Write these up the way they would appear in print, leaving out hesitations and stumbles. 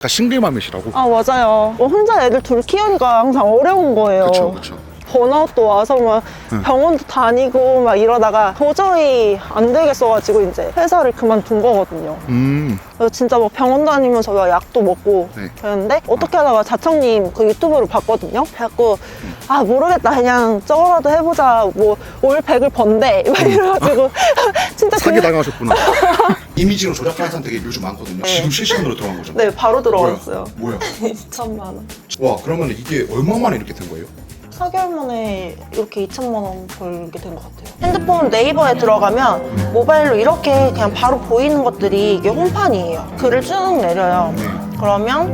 그러니까 싱글맘이시라고? 아, 맞아요. 혼자 애들 둘 키우니까 항상 어려운 거예요. 그쵸 그쵸. 번아웃도 와서 막 병원도 다니고 막 이러다가 도저히 안 되겠어가지고 이제 회사를 그만둔 거거든요. 그래서 진짜 막 병원 다니면서 막 약도 먹고 네. 그랬는데 어떻게 하다가 자청님 그 유튜브를 봤거든요. 그래갖고 아 모르겠다 그냥 저거라도 해보자 뭐 올 100을 번대 막 이래가지고 진짜 사기 당하셨구나. 이미지로 조작하는 사람 되게 요즘 많거든요. 지금 실시간으로 들어간 거죠? 네 바로 들어갔어요. 뭐야? 2천만 원. 와 그러면 이게 얼마 만에 이렇게 된 거예요? 4개월 만에 이렇게 2천만 원 벌게 된 것 같아요. 핸드폰 네이버에 들어가면 모바일로 이렇게 그냥 바로 보이는 것들이 이게 홈판이에요. 글을 쭉 내려요. 그러면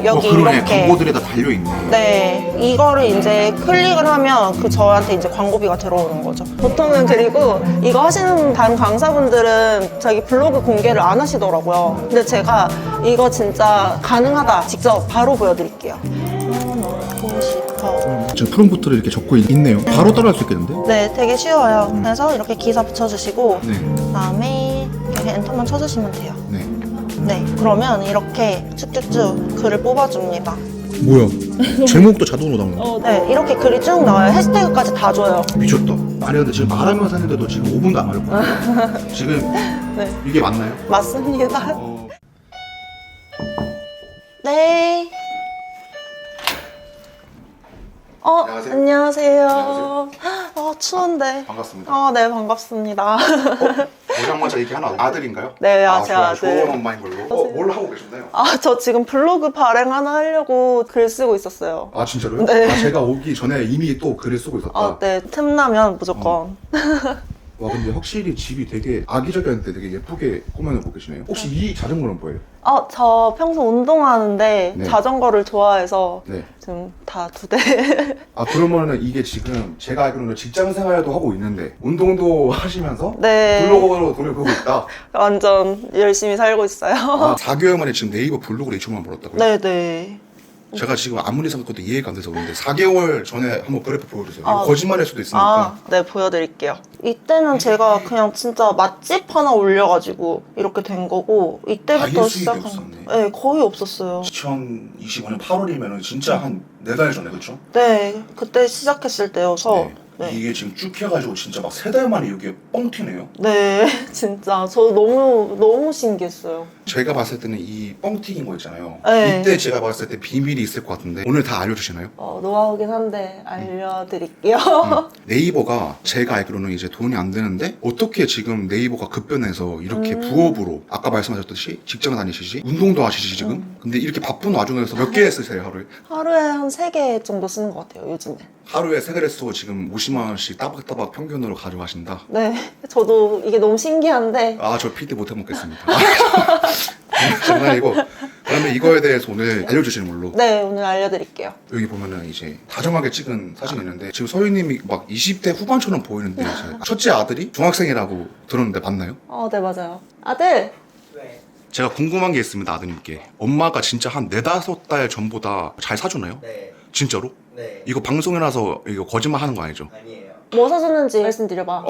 여기 그러네. 이렇게 광고들이 다 달려있네. 네, 이거를 이제 클릭을 하면 그 저한테 이제 광고비가 들어오는 거죠. 보통은 그리고 이거 하시는 다른 강사분들은 자기 블로그 공개를 안 하시더라고요. 근데 제가 이거 진짜 가능하다. 직접 바로 보여드릴게요. 넣고 싶어. 지금 프롬프트를 이렇게 적고 있네요. 바로 따라할 수 있겠는데? 네, 되게 쉬워요. 그래서 이렇게 기사 붙여주시고 네. 그다음에 이렇게 엔터만 쳐주시면 돼요. 네. 네, 그러면 이렇게 쭉쭉쭉 글을 뽑아줍니다. 뭐야? 제목도 자동으로 나오는 거? 네, 이렇게 글이 쭉 나와요. 해시태그까지 다 줘요. 미쳤다. 아니 근데 지금 말하면서 했는데도 지금 5분도 안 걸렸거든요. 지금 네, 이게 맞나요? 맞습니다. 네. 안녕하세요. 안녕하세요. 안녕하세요. 추운데. 반갑습니다. 네, 반갑습니다. 오자마자 이게 하나 아들인가요? 네, 제 좋아요. 아들. 좋은 엄마인 걸로. 뭘 하고 계셨나요? 저 지금 블로그 발행 하나 하려고 글 쓰고 있었어요. 아 진짜로요? 네. 제가 오기 전에 이미 또 글을 쓰고 있었다. 네, 틈나면 무조건. 와 근데 확실히 집이 되게 아기자기한데 되게 예쁘게 꾸며놓고 계시네요. 혹시 이 자전거는 뭐예요? 저 평소 운동하는데 네. 자전거를 좋아해서 네. 지금 다 2대. 아 그러면은 이게 지금 제가 알기로는 직장 생활도 하고 있는데 운동도 하시면서 네. 블로그로 돈을 벌고 있다. 완전 열심히 살고 있어요. 4개월 만에 지금 네이버 블로그로 2천만 원 벌었다고요? 네네. 제가 지금 아무리 생각해도 이해가 안 돼서 그런데 4개월 전에 한번 그래프 보여주세요. 이거 거짓말일 수도 있으니까. 네, 보여드릴게요. 이때는 제가 그냥 진짜 맛집 하나 올려가지고 이렇게 된 거고, 이때부터 아예 수익이 시작한 없었네. 네, 거의 없었어요. 2025년 8월이면 진짜 한 4달 전에 그쵸? 네, 그때 시작했을 때여서. 네. 이게 지금 쭉 해가지고 진짜 막 3달 만에 이게 뻥 튀네요. 네, 진짜. 저 너무 신기했어요. 제가 봤을 때는 이 뻥 튀긴 거 있잖아요. 네. 이때 제가 봤을 때 비밀이 있을 것 같은데 오늘 다 알려주시나요? 노하우긴 한데 알려드릴게요. 네이버가 제가 알기로는 이제 돈이 안 되는데 어떻게 지금 네이버가 급변해서 이렇게 부업으로 아까 말씀하셨듯이 직장 다니시지 운동도 하시지 지금 근데 이렇게 바쁜 와중에서 몇 개 쓰세요 하루에? 하루에 한 3개 정도 쓰는 것 같아요, 요즘에. 하루에 3개를 쓰고 지금 50만 원씩 따박따박 평균으로 가져가신다. 네, 저도 이게 너무 신기한데. 저 PD 못 해먹겠습니다. 장난이고 그러면 이거에 대해서 오늘 알려주시는 걸로. 네, 오늘 알려드릴게요. 여기 보면은 이제 다정하게 찍은 사진이 있는데 지금 서희님이 막 20대 후반처럼 보이는데 이제 첫째 아들이 중학생이라고 들었는데 맞나요? 네, 맞아요. 아들! 제가 궁금한 게 있습니다. 아드님께 엄마가 진짜 한 4-5달 전보다 잘 사주나요? 네. 진짜로? 네. 이거 방송에 나서 이거 거짓말 하는 거 아니죠? 아니에요. 뭐 사줬는지 말씀드려봐.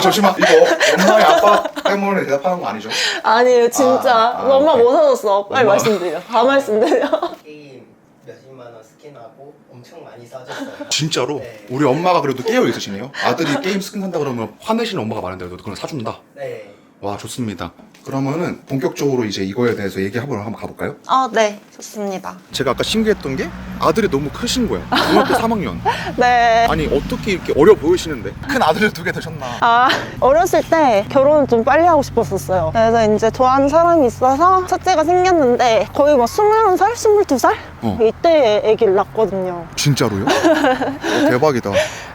잠시만 이거 엄마의 아빠 때문에 대답하는 거 아니죠? 아니에요, 진짜. 엄마 오케이. 뭐 사줬어? 빨리 엄마. 말씀드려. 다 말씀드려. 게임 몇십만 원 스킨하고 엄청 많이 사줬어요. 진짜로? 네. 우리 엄마가 그래도 깨어 있으시네요. 아들이 게임 스킨 산다 그러면 화내시는 엄마가 많은데 그래도 그건 사준다. 네. 와 좋습니다. 그러면은 본격적으로 이제 이거에 대해서 얘기하러 한번 가볼까요? 네, 좋습니다. 제가 아까 신기했던 게 아들이 너무 크신 거야. 중학교 3학년. 네. 아니 어떻게 이렇게 어려 보이시는데 큰 아들을 2개 되셨나? 어렸을 때 결혼을 좀 빨리 하고 싶었었어요. 그래서 이제 좋아하는 사람이 있어서 첫째가 생겼는데 거의 막 21살? 22살? 이때 아기를 낳았거든요. 진짜로요? 대박이다.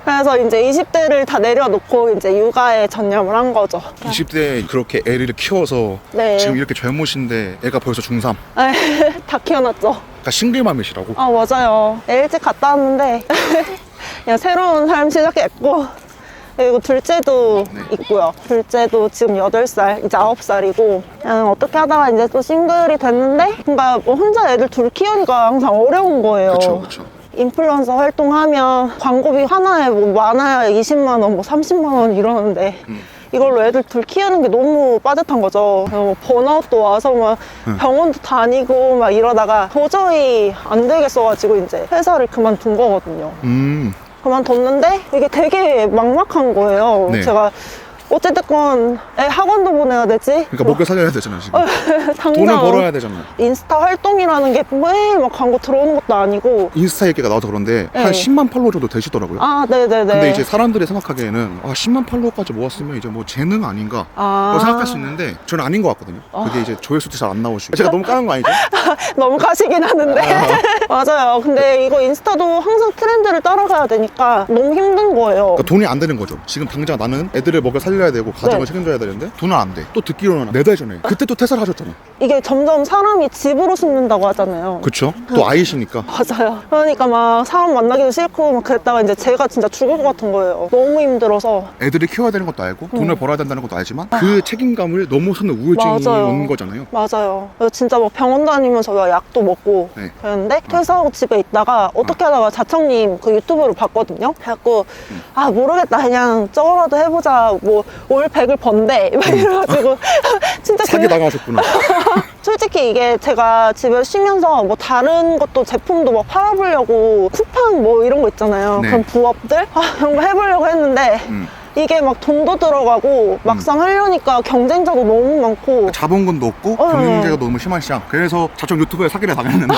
그래서 이제 20대를 다 내려놓고 이제 육아에 전념을 한 거죠. 20대에 그렇게 애를 키워서 네. 지금 이렇게 젊으신데 애가 벌써 중3. 다 키워놨죠. 그러니까 싱글맘이시라고? 맞아요. 애 일찍 갔다 왔는데 그냥 새로운 삶 시작했고, 그리고 둘째도 있고요. 둘째도 지금 8살, 이제 9살이고 그냥 어떻게 하다가 이제 또 싱글이 됐는데 뭔가 혼자 애들 둘 키우니까 항상 어려운 거예요. 그쵸. 인플루언서 활동하면 광고비 하나에 뭐 많아야 20만 원, 뭐 30만 원 이러는데 이걸로 애들 둘 키우는 게 너무 빠듯한 거죠. 뭐 번아웃도 와서 막 병원도 다니고 막 이러다가 도저히 안 되겠어가지고 이제 회사를 그만둔 거거든요. 그만뒀는데 이게 되게 막막한 거예요. 네. 제가 어쨌든 애 학원도 보내야 되지. 그러니까 먹고 살려야 되잖아 지금. 당장 돈을 벌어야 되잖아. 인스타 활동이라는 게 매일 막 광고 들어오는 것도 아니고. 인스타 얘기가 나와서 그런데 네. 한 10만 팔로워 정도 되시더라고요. 아, 네네네. 근데 이제 사람들이 생각하기에는 10만 팔로워까지 모았으면 이제 뭐 재능 아닌가 생각할 수 있는데 저는 아닌 것 같거든요. 그게 이제 조회수도 잘 안 나오시고 제가 너무 까는 거 아니죠? 너무 가시긴 하는데. 맞아요. 근데 이거 인스타도 항상 트렌드를 따라가야 되니까 너무 힘든 거예요. 그러니까 돈이 안 되는 거죠. 지금 당장 나는 애들을 먹여 살려야 되고 가정을 네. 책임져야 되는데 돈은 안 돼. 또 듣기로는 4달 전에 그때 또 퇴사를 하셨잖아요. 이게 점점 사람이 집으로 숨는다고 하잖아요. 그쵸? 또 아이시니까. 맞아요. 그러니까 막 사람 만나기도 싫고 막 그랬다가 이제 제가 진짜 죽을 것 같은 거예요. 너무 힘들어서. 애들을 키워야 되는 것도 알고 돈을 벌어야 된다는 것도 알지만 그 책임감을 넘어서는 우울증이 맞아요. 오는 거잖아요. 맞아요. 그래서 진짜 막 병원 다니면서 막 약도 먹고 네. 그랬는데 퇴사하고 집에 있다가 어떻게 하다가 자청님 그 유튜브를 봤거든요. 그래갖고 모르겠다 그냥 저거라도 해보자 뭐 올 100을 번대 막 이래가지고 진짜 사기 당하셨구나. 솔직히 이게 제가 집에 쉬면서 뭐 다른 것도 제품도 막 팔아보려고 쿠팡 뭐 이런 거 있잖아요. 네. 그런 부업들 이런 거 해보려고 했는데 이게 막 돈도 들어가고 막상 하려니까 경쟁자도 너무 많고 자본금도 없고 경쟁자가 너무 심한 시장. 그래서 자청 유튜브에 사기를 당했는데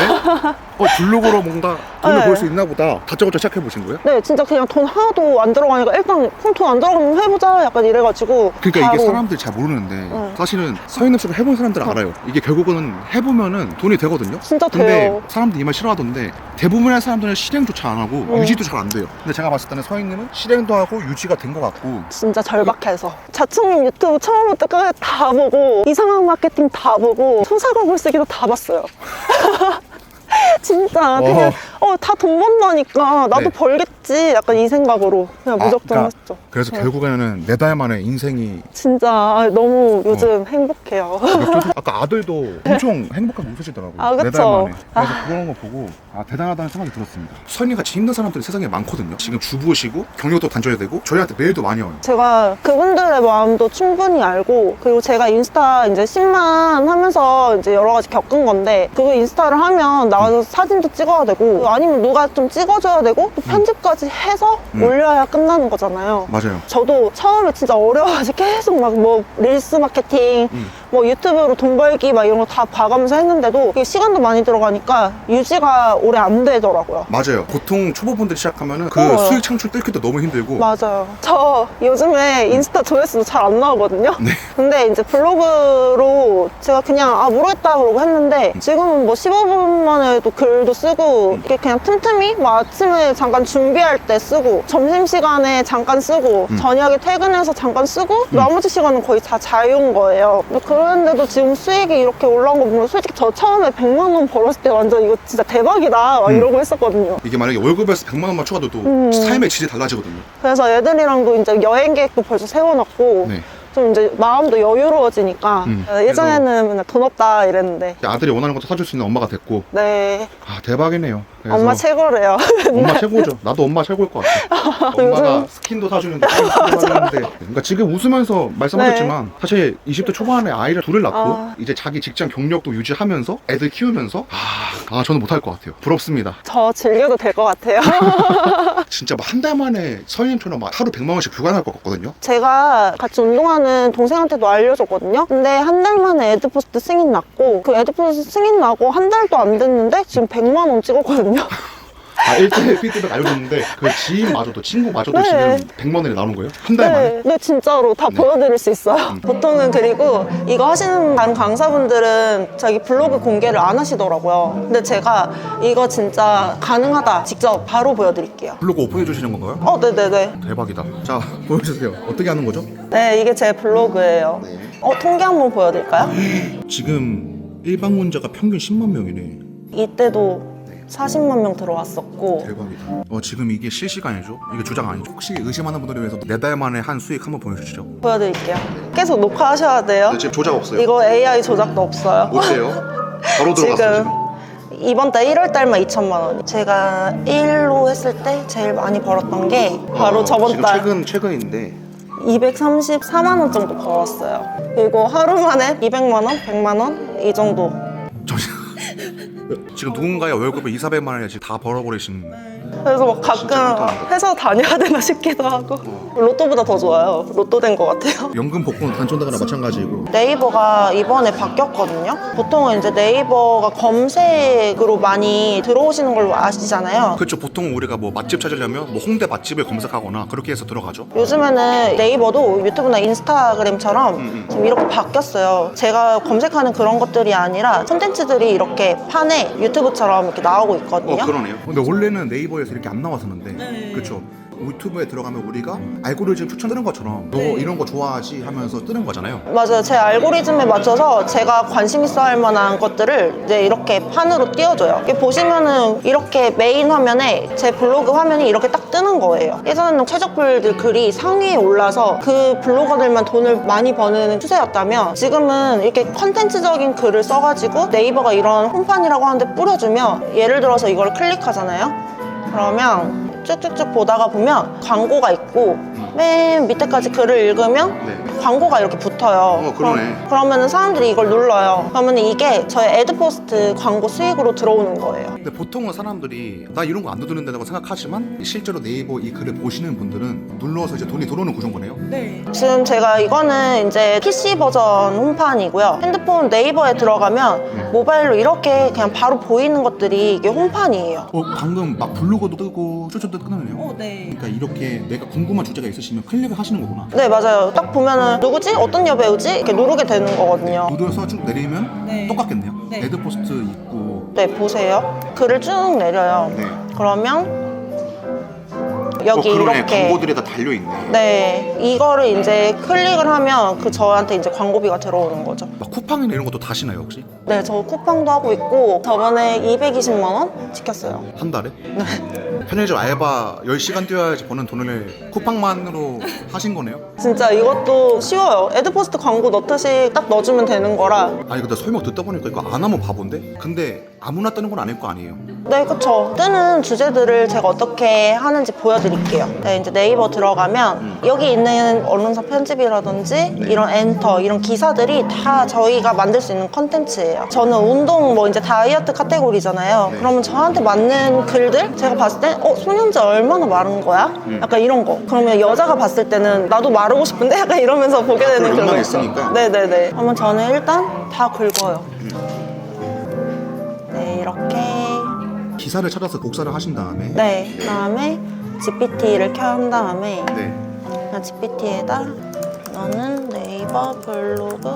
블로그로 뭔가 돈을 네. 벌 수 있나 보다. 다짜고짜 시작해 보신 거예요? 네 진짜 그냥 돈 하나도 안 들어가니까 일단 그럼 돈 안 들어가면 해보자 약간 이래가지고 그러니까 바로. 이게 사람들이 잘 모르는데 사실은 서인업 씨를 해본 사람들은 알아요. 이게 결국은 해보면은 돈이 되거든요. 진짜 근데 돼요. 사람들이 이 말 싫어하던데 대부분의 사람들은 실행조차 안 하고 유지도 잘 안 돼요. 근데 제가 봤을 때는 서인님은 실행도 하고 유지가 된 것 같고 진짜 절박해서 자청님 유튜브 처음부터 끝까지 다 보고 이상한 마케팅 다 보고 소사과 글쓰기도 다 봤어요. 진짜 그냥 다 돈 번다니까 나도 네. 벌겠지 약간 이 생각으로 그냥 무조건 그러니까 했죠. 그래서 네. 결국에는 4달 만에 인생이 진짜 너무 요즘 행복해요. 아까 아들도 엄청 행복하게 웃으시더라고요. 아, 그쵸. 4달 만에. 그래서 그런 거 보고 대단하다는 생각이 들었습니다. 서인이 같이 힘든 사람들이 세상에 많거든요. 지금 주부시고 경력도 단절해야 되고 저희한테 메일도 많이 와요. 제가 그분들의 마음도 충분히 알고 그리고 제가 인스타 이제 10만 하면서 이제 여러 가지 겪은 건데 그거 인스타를 하면 나가서 사진도 찍어야 되고 아니면 누가 좀 찍어줘야 되고 또 편집까지 해서 올려야 끝나는 거잖아요. 맞아요. 저도 처음에 진짜 어려워가지고 계속 막 뭐 릴스 마케팅 뭐 유튜브로 돈 벌기 막 이런 거 다 봐가면서 했는데도 이게 시간도 많이 들어가니까 유지가 오래 안 되더라고요. 맞아요. 보통 초보분들 시작하면은 그 수익 창출 뚫기도 너무 힘들고 맞아요. 저 요즘에 인스타 조회수도 잘 안 나오거든요. 네. 근데 이제 블로그로 제가 그냥 모르겠다 그러고 했는데 지금은 뭐 15분 만에도 글도 쓰고 이게 그냥 틈틈이 뭐 아침에 잠깐 준비할 때 쓰고 점심시간에 잠깐 쓰고 저녁에 퇴근해서 잠깐 쓰고 나머지 시간은 거의 다 자유인 거예요. 근데 그런데도 지금 수익이 이렇게 올라온 거 보면 솔직히 저 처음에 100만 원 벌었을 때 완전 이거 진짜 대박이다 막 이러고 했었거든요. 이게 만약에 월급에서 100만 원만 추가돼도 삶의 질이 달라지거든요. 그래서 애들이랑도 이제 여행 계획도 벌써 세워놨고 네. 좀 이제 마음도 여유로워지니까 예전에는 맨날 돈 없다 이랬는데 아들이 원하는 것도 사줄 수 있는 엄마가 됐고 네 대박이네요. 그래서 엄마 최고래요. 엄마 최고죠. 나도 엄마 최고일 것 같아. 엄마가 스킨도 사주는데 게임도 사주는데 그러니까 지금 웃으면서 말씀하셨지만 사실 20대 초반에 아이를 둘을 낳고 이제 자기 직장 경력도 유지하면서 애들 키우면서 저는 못할 것 같아요. 부럽습니다. 저 즐겨도 될 것 같아요. 진짜 막 한 달 만에 서인님처럼 막 하루 100만 원씩 교환할 것 같거든요. 제가 같이 운동하는 동생한테도 알려줬거든요. 근데 한 달 만에 에드포스트 승인 났고 그 에드포스트 승인 나고 한 달도 안 됐는데 지금 100만 원 찍었거든요. 1대1 피드백 알려줬는데 그 지인마저도 친구마저도 네. 지금 100만 원이 나오는 거예요? 한 달 만에? 네, 진짜로 다 보여드릴 수 있어요. 보통은 그리고 이거 하시는 다른 강사분들은 자기 블로그 공개를 안 하시더라고요. 근데 제가 이거 진짜 가능하다 직접 바로 보여드릴게요. 블로그 오픈해 주시는 건가요? 네네네. 대박이다. 자, 보여주세요. 어떻게 하는 거죠? 네, 이게 제 블로그예요. 네. 통계 한번 보여드릴까요? 지금 일방문자가 평균 10만 명이네. 이때도 40만 명 들어왔었고 대박이다. 지금 이게 실시간이죠? 이게 조작 아니죠? 혹시 의심하는 분들을 위해서 4달 만에 한 수익 한번 보여주시죠. 보여드릴게요. 계속 녹화하셔야 돼요. 지금 조작 없어요. 이거 AI 조작도 없어요. 어때요? 바로 들어갔어요 지금. 이번 달 1월 달만 2천만 원. 제가 1로 했을 때 제일 많이 벌었던 게 바로 저번 지금 달. 최근인데 234만 원 정도 벌었어요. 그리고 하루 만에 200만 원, 100만 원 이 정도. 지금 누군가의 월급을 200~400만 원에 지금 다 벌어버리신. 그래서 막 진짜 가끔 깜깜하다. 회사 다녀야 되나 싶기도 하고. 로또보다 더 좋아요. 로또 된 것 같아요. 연금 복권 당첨되거나 마찬가지고. 네이버가 이번에 바뀌었거든요. 보통은 이제 네이버가 검색으로 많이 들어오시는 걸로 아시잖아요. 그렇죠. 보통 우리가 뭐 맛집 찾으려면 뭐 홍대 맛집을 검색하거나 그렇게 해서 들어가죠. 요즘에는 네이버도 유튜브나 인스타그램처럼 좀 이렇게 바뀌었어요. 제가 검색하는 그런 것들이 아니라 콘텐츠들이 이렇게 판에 유튜브처럼 이렇게 나오고 있거든요. 그러네요. 근데 원래는 네이버에서 이렇게 안 나왔었는데, 그렇죠. 유튜브에 들어가면 우리가 알고리즘 추천 뜨는 것처럼 너 이런 거 좋아하지 하면서 뜨는 거잖아요. 맞아요. 제 알고리즘에 맞춰서 제가 관심 있어 할 만한 것들을 이제 이렇게 판으로 띄워줘요. 이렇게 보시면은 이렇게 메인 화면에 제 블로그 화면이 이렇게 딱 뜨는 거예요. 예전에는 최적불들 글이 상위에 올라서 그 블로거들만 돈을 많이 버는 추세였다면 지금은 이렇게 컨텐츠적인 글을 써가지고 네이버가 이런 홈판이라고 하는데 뿌려주면 예를 들어서 이걸 클릭하잖아요. 그러면 쭉쭉쭉 보다가 보면 광고가 있고 맨 밑에까지 글을 읽으면 광고가 이렇게 붙어요. 그러네. 그러면은 사람들이 이걸 눌러요. 그러면 이게 저희 애드포스트 광고 수익으로 들어오는 거예요. 근데 보통은 사람들이 나 이런 거 안 누르는다고 생각하지만 실제로 네이버 이 글을 보시는 분들은 눌러서 이제 돈이 들어오는 구조인 거네요. 지금 제가 이거는 이제 PC 버전 홈판이고요. 핸드폰 네이버에 들어가면 모바일로 이렇게 그냥 바로 보이는 것들이 이게 홈판이에요. 방금 막 블로그도 뜨고 쇼츠도 뜨네요. 그러니까 이렇게 내가 궁금한 주제가 있으시면 클릭을 하시는 거구나. 네, 맞아요. 딱 보면은 누구지? 어떤 여배우지? 이렇게 누르게 되는 거거든요. 누르서 쭉 내리면 똑같겠네요. 애드포스트 있고. 네, 보세요. 글을 쭉 내려요. 네. 그러면 여기 이렇게 광고들이 다 달려있네. 네, 이거를 이제 클릭을 하면 그 저한테 이제 광고비가 들어오는 거죠. 막 쿠팡이나 이런 것도 다시나요 혹시? 네, 저 쿠팡도 하고 있고 저번에 220만 원 지켰어요. 한 달에? 네. 편의점 알바 10시간 뛰어야지 버는 돈을 쿠팡만으로 하신 거네요? 진짜 이것도 쉬워요. 애드포스트 광고 넣듯이 딱 넣어주면 되는 거라. 아니 근데 설명 듣다 보니까 이거 안 하면 바본데? 근데 아무나 뜨는 건 아닐 거 아니에요? 네, 그쵸. 뜨는 주제들을 제가 어떻게 하는지 보여드릴게요. 네, 이제 네이버 들어가면 여기 있는 언론사 편집이라든지 이런 엔터, 이런 기사들이 다 저희가 만들 수 있는 컨텐츠예요. 저는 운동, 뭐 이제 다이어트 카테고리잖아요. 그러면 저한테 맞는 글들? 제가 봤을 때 소년제 얼마나 마른 거야? 약간 이런 거. 그러면 여자가 봤을 때는 나도 마르고 싶은데? 약간 이러면서 보게 되는 그런 그런 거 욕망이 있죠. 있으니까. 네네네. 그러면 저는 일단 다 긁어요. 네, 이렇게. 기사를 찾아서 복사를 하신 다음에 네, 그다음에 GPT를 켠 다음에 네. 그냥 GPT에다 너는 네이버 블로그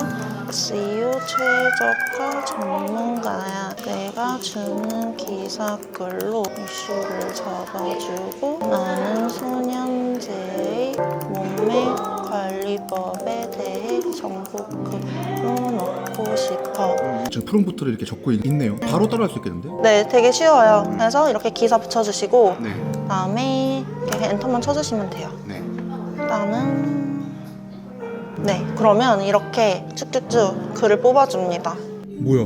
SEO 최저가 전문가야. 내가 주는 기사 글로 이슈를 잡아주고 나는 소년제의 몸매 관리법에 대해 정보글로 넣고 싶어. 지금 프롬프트를 이렇게 적고 있네요. 바로 따라할 수 있겠는데? 네, 되게 쉬워요. 그래서 이렇게 기사 붙여주시고 네. 그다음에 이렇게 엔터만 쳐주시면 돼요. 네. 일단은 네, 그러면 이렇게 쭉쭉쭉 글을 뽑아줍니다. 뭐야?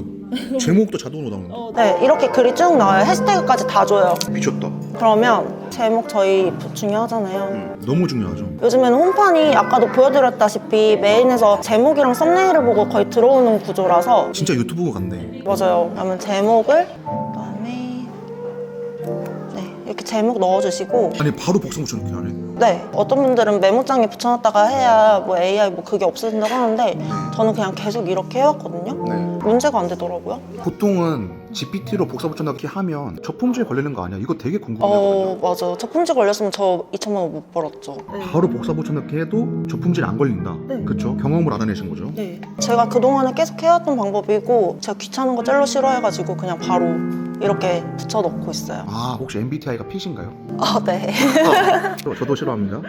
제목도 자동으로 나오는데? 네, 이렇게 글이 쭉 나와요. 해시태그까지 다 줘요. 미쳤다. 그러면 제목 저희 중요하잖아요. 너무 중요하죠. 요즘에는 홈판이 아까도 보여드렸다시피 메인에서 제목이랑 썸네일을 보고 거의 들어오는 구조라서 진짜 유튜브 같네. 맞아요. 그러면 제목을 그다음에 네, 이렇게 제목 넣어주시고 아니 바로 복사 붙여놓게 하네. 네, 어떤 분들은 메모장에 붙여놨다가 해야 뭐 AI 뭐 그게 없어진다고 하는데 저는 그냥 계속 이렇게 해왔거든요. 네. 문제가 안 되더라고요. 보통은 GPT로 복사 붙여넣기 하면 저품질 걸리는 거 아니야? 이거 되게 궁금해요. 맞아요. 저 품질 걸렸으면 저 2천만 원 못 벌었죠. 바로 복사 붙여넣기 해도 저품질 안 걸린다. 그쵸? 경험을 알아내신 거죠? 네. 제가 그동안에 계속 해왔던 방법이고 제가 귀찮은 거 젤로 싫어해가지고 그냥 바로 이렇게 붙여넣고 있어요. 아 혹시 MBTI가 P신가요? 네. 저도 싫어합니다.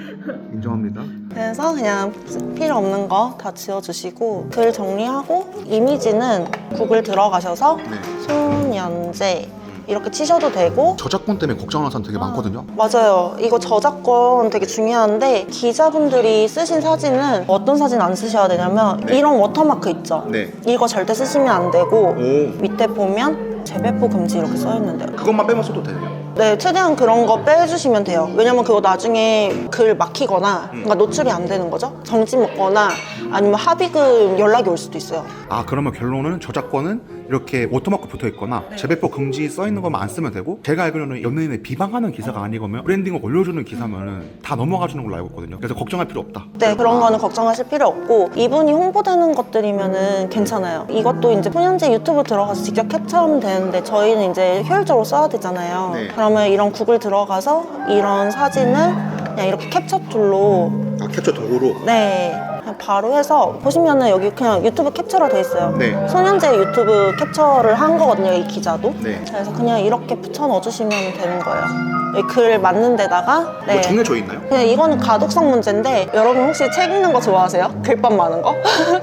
인정합니다. 그래서 그냥 필요 없는 거 다 지워주시고 글 정리하고 이미지는 구글 들어가셔서 소년제 이렇게 치셔도 되고 저작권 때문에 걱정하는 사람 되게 많거든요. 맞아요. 이거 저작권 되게 중요한데 기자분들이 쓰신 사진은 어떤 사진 안 쓰셔야 되냐면 이런 워터마크 있죠? 네. 이거 절대 쓰시면 안 되고 오. 밑에 보면 재배포 금지 이렇게 써 있는데요. 그것만 빼면 써도 돼요. 네, 최대한 그런 거 빼주시면 돼요. 왜냐면 그거 나중에 글 막히거나 그러니까 노출이 안 되는 거죠. 정지 먹거나 아니면 합의금 연락이 올 수도 있어요. 아, 그러면 결론은 저작권은 이렇게 워터마크 붙어 있거나 재배포 금지 써 있는 것만 안 쓰면 되고, 제가 알기로는 연예인을 비방하는 기사가 아니거면 브랜딩을 올려주는 기사면은 다 넘어가 주는 걸로 알고 있거든요. 그래서 걱정할 필요 없다. 네, 그런 거는 걱정하실 필요 없고, 이분이 홍보되는 것들이면은 괜찮아요. 이것도 이제 소년제 유튜브 들어가서 직접 캡처하면 되는데 저희는 이제 효율적으로 써야 되잖아요. 네. 그러면 이런 구글 들어가서 이런 사진을 그냥 이렇게 캡처 툴로 아, 캡처 도구로. 네, 그냥 바로 해서 보시면은 여기 그냥 유튜브 캡처로 돼 있어요. 네. 소년제 유튜브 캡처를 한 거거든요, 이 기자도. 네. 그래서 그냥 이렇게 붙여 넣어주시면 되는 거예요. 이 글 맞는 데다가. 네. 뭐 정해져 있나요? 그냥 이거는 가독성 문제인데, 여러분 혹시 책 읽는 거 좋아하세요? 글밥 많은 거?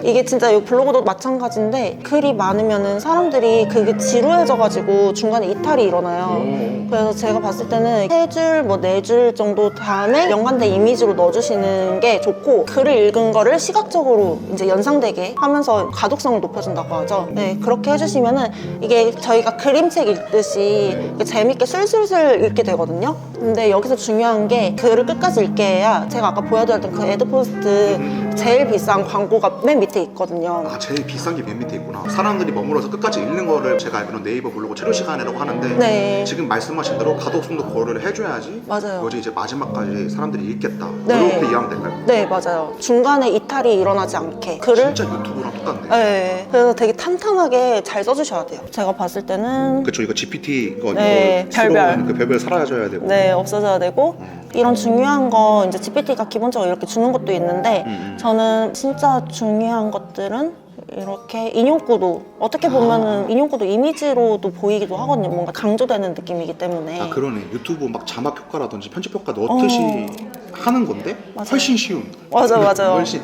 이게 진짜 이 블로그도 마찬가지인데, 글이 많으면은 사람들이 그게 지루해져가지고 중간에 이탈이 일어나요. 그래서 제가 봤을 때는 3줄, 뭐 4줄 정도 다음에 연관된 이미지로 넣어주시는 게 좋고, 글을 읽은 거를 시각적으로 이제 연상되게 하면서 가독성을 높여준다고 하죠. 네, 그렇게 해주시면은 이게 저희가 그림책 읽듯이 이게 재밌게 술술술 읽게 되거든요. 근데 여기서 중요한 게 글을 끝까지 읽게 해야, 제가 아까 보여드렸던 그 애드포스트 제일 비싼 광고가 맨 밑에 있거든요. 아, 제일 비싼 게 맨 밑에 있구나. 사람들이 머물러서 끝까지 읽는 거를 제가 알기로는 네이버 블로그 체류 시간이라고 하는데, 네. 지금 말씀하신 대로 가독성도 고려를 해줘야지 맞아요. 뭐지 이제 마지막까지 사람들이 읽겠다. 네. 이렇게 이해하면 될까요? 네, 맞아요. 중간에 이탈이 일어나지 않게 글을. 진짜 유튜브랑 똑같네. 네, 그래서 되게 탄탄하게 잘 써주셔야 돼요. 제가 봤을 때는 그쵸, 이거 GPT 이거 네, 이거 별별. 쓰러운 그 별별 사라져야 되고. 네, 없어져야 되고, 이런 중요한 거 이제 GPT가 기본적으로 이렇게 주는 것도 있는데, 저는 진짜 중요한 것들은 이렇게 인용구도, 어떻게 보면은 인용구도 이미지로도 보이기도 하거든요. 뭔가 강조되는 느낌이기 때문에. 아, 그러네. 유튜브 막 자막 효과라든지 편집 효과 넣듯이 하는 건데 맞아요. 훨씬 쉬운. 맞아요. 훨씬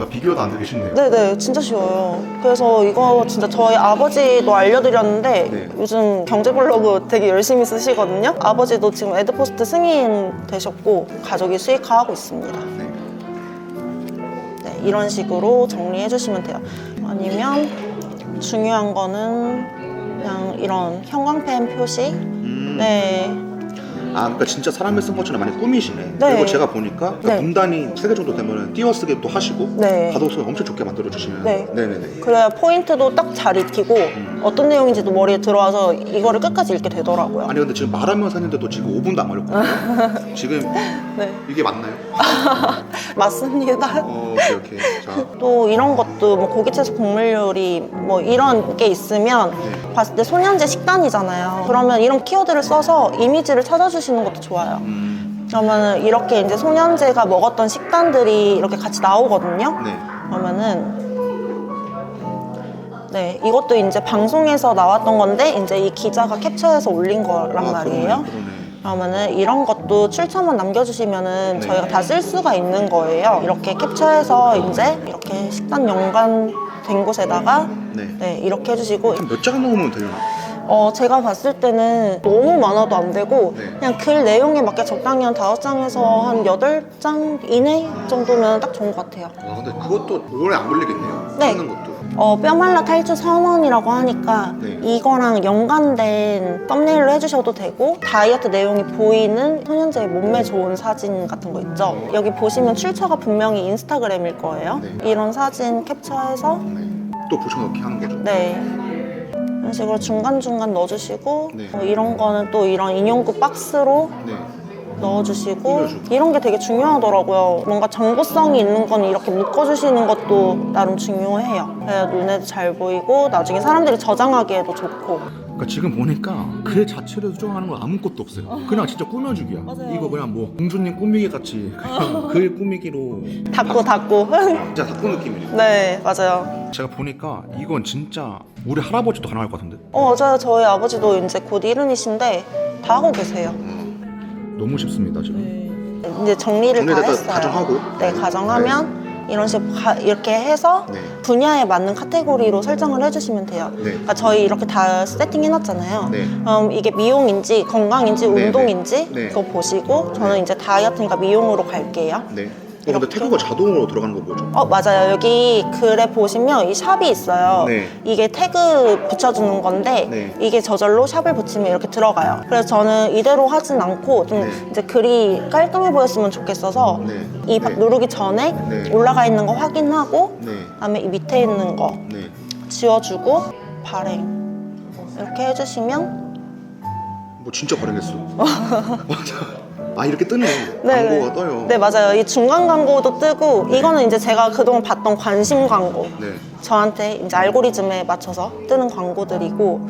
비교도 안 되게 쉽네요. 네네, 진짜 쉬워요. 그래서 이거 진짜 저희 아버지도 알려드렸는데, 네. 요즘 경제 블로그 되게 열심히 쓰시거든요. 아버지도 지금 애드포스트 승인 되셨고 가족이 수익화하고 있습니다. 네. 네, 이런 식으로 정리해 주시면 돼요. 아니면 중요한 거는 그냥 이런 형광펜 표시. 네. 아, 그러니까 진짜 사람이 쓴 것처럼 많이 꾸미시네. 네. 그리고 제가 보니까 그러니까 네. 분단이 3개 정도 되면 띄어쓰기 또 하시고 네. 가독성을 엄청 좋게 만들어 주시면. 네. 네네네. 그래야 포인트도 딱 잘 익히고 어떤 내용인지도 머리에 들어와서 이거를 끝까지 읽게 되더라고요. 아니 근데 지금 말하면서 했는데도 지금 5분도 안 걸렸거든요. 지금 네. 이게 맞나요? 맞습니다. 오케이. 자, 또 이런 것도 뭐 고기 채소 국물 요리 뭐 이런 게 있으면 네. 봤을 때 소년제 식단이잖아요. 그러면 이런 키워드를 써서 이미지를 찾아주시는 것도 좋아요. 그러면은 이렇게 이제 소년제가 먹었던 식단들이 이렇게 같이 나오거든요. 네. 그러면은 네, 이것도 이제 방송에서 나왔던 건데 이제 이 기자가 캡처해서 올린 거란 말이에요. 그러네. 그러면은 이런 것도 출처만 남겨주시면은 네. 저희가 다 쓸 수가 있는 거예요. 이렇게 캡처해서 이제 이렇게 식단 연관된 곳에다가 네. 네, 이렇게 해주시고, 한 몇 장 넣으면 되려나? 제가 봤을 때는 너무 많아도 안 되고 네. 그냥 글 내용에 맞게 적당히 한 5장에서 한 8장 이내 정도면 딱 좋은 것 같아요. 와, 근데 그것도 오래 안 걸리겠네요. 네. 쓰는 것도. 뼈말라 탈주 선언이라고 하니까 네. 이거랑 연관된 썸네일로 해주셔도 되고, 다이어트 내용이 보이는 소년제의 몸매 좋은 사진 같은 거 있죠. 여기 보시면 출처가 분명히 인스타그램일 거예요. 네. 이런 사진 캡처해서 네. 또 붙여넣기 하는 거죠. 네, 이런 식으로 중간중간 넣어주시고, 네. 이런 거는 또 이런 인용구 박스로 네. 넣어주시고, 꾸며주고. 이런 게 되게 중요하더라고요. 뭔가 정보성이 있는 건 이렇게 묶어주시는 것도 나름 중요해요. 그래야 눈에도 잘 보이고 나중에 사람들이 저장하기에도 좋고. 그러니까 지금 보니까 글 자체를 수정하는 건 아무것도 없어요. 그냥 진짜 꾸며주기야. 맞아요. 이거 그냥 뭐 공주님 꾸미기 같이 그냥 글 꾸미기로 닫고 진짜 닫고 느낌이에요. 네, 맞아요. 제가 보니까 이건 진짜 우리 할아버지도 가능할 것 같은데? 맞아요. 저희 아버지도 이제 곧 70이신데 다 하고 계세요. 너무 쉽습니다 지금. 이제 정리를 다 정리를 다 했어요. 가정하고. 네, 가정하면 이런 식으로 이렇게 해서 네. 분야에 맞는 카테고리로 설정을 해주시면 돼요. 네. 그러니까 저희 이렇게 다 세팅해놨잖아요. 네. 이게 미용인지 건강인지 네, 운동인지 네. 그거 보시고, 저는 이제 다이어트니까 미용으로 갈게요. 네. 근데 태그가 자동으로 들어가는 거 뭐죠? 맞아요. 여기 글에 보시면 이 샵이 있어요. 네. 이게 태그 붙여주는 건데 네. 이게 저절로 샵을 붙이면 이렇게 들어가요. 그래서 저는 이대로 하진 않고 좀 네. 이제 글이 깔끔해 보였으면 좋겠어서 네. 이 네. 누르기 전에 네. 올라가 있는 거 확인하고 네. 그다음에 이 밑에 있는 거 네. 지워주고 발행 이렇게 해주시면 뭐 진짜 발행했어. 맞아. 아 이렇게 뜨네. 네, 광고가 떠요. 네 맞아요. 이 중간 광고도 뜨고 이거는 이제 제가 그동안 봤던 관심 광고 네. 저한테 이제 알고리즘에 맞춰서 뜨는 광고들이고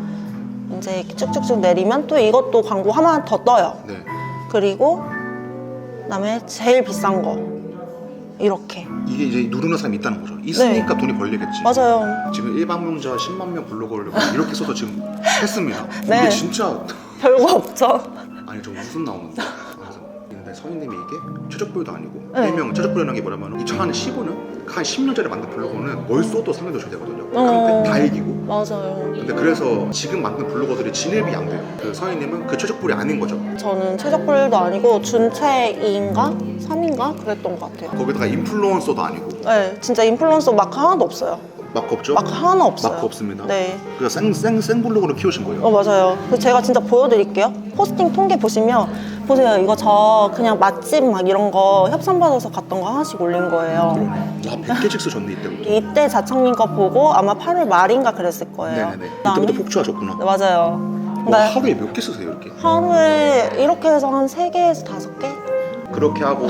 이제 이렇게 쭉쭉쭉 내리면 또 이것도 광고 하나 더 떠요. 네. 그리고 그다음에 제일 비싼 거 이렇게 이게 이제 누르는 사람이 있다는 거죠. 있으니까 네. 돈이 벌리겠지. 맞아요. 지금 일방용자 10만 명 블로거를 이렇게 써서 지금 했습니다. 네. 이게 진짜 별거 없죠. 아니 저 웃음 나오는데. 그래서 근데 서인님이 이게 최적불도 아니고 네. 일명 최적불이라는 게 뭐냐면 2015년 한 10년짜리 만든 블로거는 뭘 써도 상당히 줘야 되거든요. 어. 깡패 다 이기고. 맞아요. 근데 그래서 지금 만든 블로거들이 진입이 안 돼요. 그 서인님은 그 최적불이 아닌 거죠. 저는 최적불도 아니고 준최 2인가 3인가 그랬던 것 같아요. 거기다가 인플루언서도 아니고 네, 진짜 인플루언서 마크 하나도 없어요. 마크 없죠? 마크 하나 없어요. 마크 없습니다. 네. 그러니까 생 블로그를 키우신 거예요. 맞아요. 그래서 제가 진짜 보여드릴게요. 포스팅 통계 보시면 보세요. 이거 저 그냥 맛집 막 이런 거 협찬받아서 갔던 거 하나씩 올린 거예요. 와 100개씩 쓰셨네 이때부터. 이때 자청님 거 보고 아마 8월 말인가 그랬을 거예요. 네네네. 그다음에- 이때부터 폭주하셨구나. 네, 맞아요. 와, 그러니까 하루에 몇 개 쓰세요 이렇게? 하루에 이렇게 해서 한 3개에서 5개? 그렇게 하고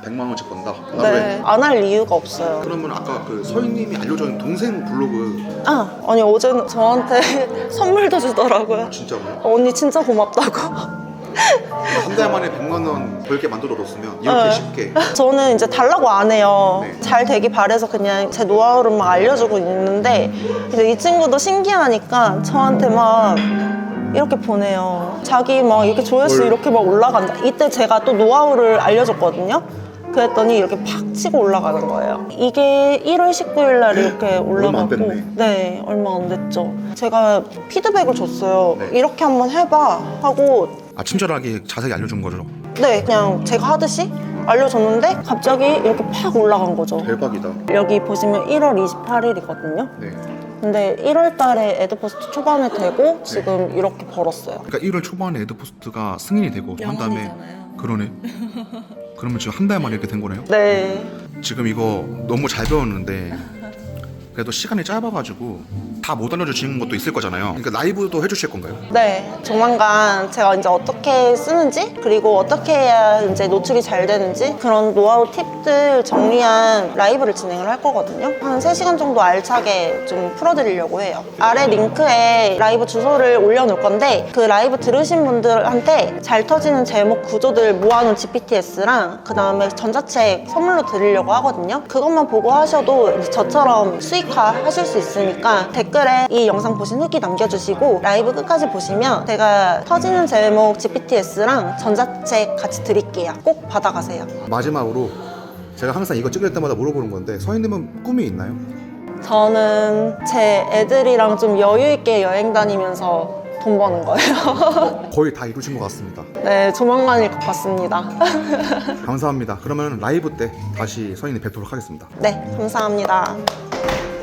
100만 원씩 번다 하루에. 네. 안 할 이유가 없어요. 그러면 아까 그 서인님이 알려준 동생 블로그 아니 어제는 저한테 선물도 주더라고요. 진짜로요? 언니 진짜 고맙다고. 한 달 만에 100만 원 벌게 만들어 뒀으면 이렇게 네. 쉽게. 저는 이제 달라고 안 해요. 네. 잘 되기 바래서 그냥 제 노하우를 막 알려주고 있는데 이제 이 친구도 신기하니까 저한테 막 이렇게 보내요. 자기 막 이렇게 조회수 뭘. 이렇게 막 올라간다. 이때 제가 또 노하우를 알려줬거든요. 그랬더니 이렇게 팍 치고 올라가는 거예요. 이게 1월 19일 날 이렇게 올라가고 얼마 안 됐네. 네, 얼마 안 됐죠. 제가 피드백을 줬어요. 네. 이렇게 한번 해봐 하고 아 친절하게 자세히 알려준 거죠. 네, 그냥 제가 하듯이 알려줬는데 갑자기 이렇게 팍 올라간 거죠. 대박이다. 여기 보시면 1월 28일이거든요. 네. 근데 1월 달에 애드포스트 초반에 되고 지금 이렇게 벌었어요. 그러니까 1월 초반에 애드포스트가 승인이 되고 한 다음에 그러네. 그러면 지금 한 달 만에 이렇게 된 거네요. 네. 지금 이거 너무 잘 배웠는데 그래도 시간이 짧아가지고 다 못 알려주시는 것도 있을 거잖아요. 그러니까 라이브도 해주실 건가요? 네, 조만간 제가 이제 어떻게 쓰는지 그리고 어떻게 해야 이제 노출이 잘 되는지 그런 노하우 팁들 정리한 라이브를 진행을 할 거거든요. 한 3시간 정도 알차게 좀 풀어드리려고 해요. 아래 링크에 라이브 주소를 올려놓을 건데 그 라이브 들으신 분들한테 잘 터지는 제목 구조들 모아놓은 GPTS랑 그 다음에 전자책 선물로 드리려고 하거든요. 그것만 보고 하셔도 이제 저처럼 수익화 하실 수 있으니까 댓글에 이 영상 보신 후기 남겨주시고 라이브 끝까지 보시면 제가 터지는 제목 GPTS랑 전자책 같이 드릴게요. 꼭 받아가세요. 마지막으로 제가 항상 이거 찍을 때마다 물어보는 건데 서인님은 꿈이 있나요? 저는 제 애들이랑 좀 여유 있게 여행 다니면서 돈 버는 거예요. 거의 다 이루신 것 같습니다. 네, 조만간일 것 같습니다. 감사합니다. 그러면 라이브 때 다시 서인님 뵙도록 하겠습니다. 네, 감사합니다.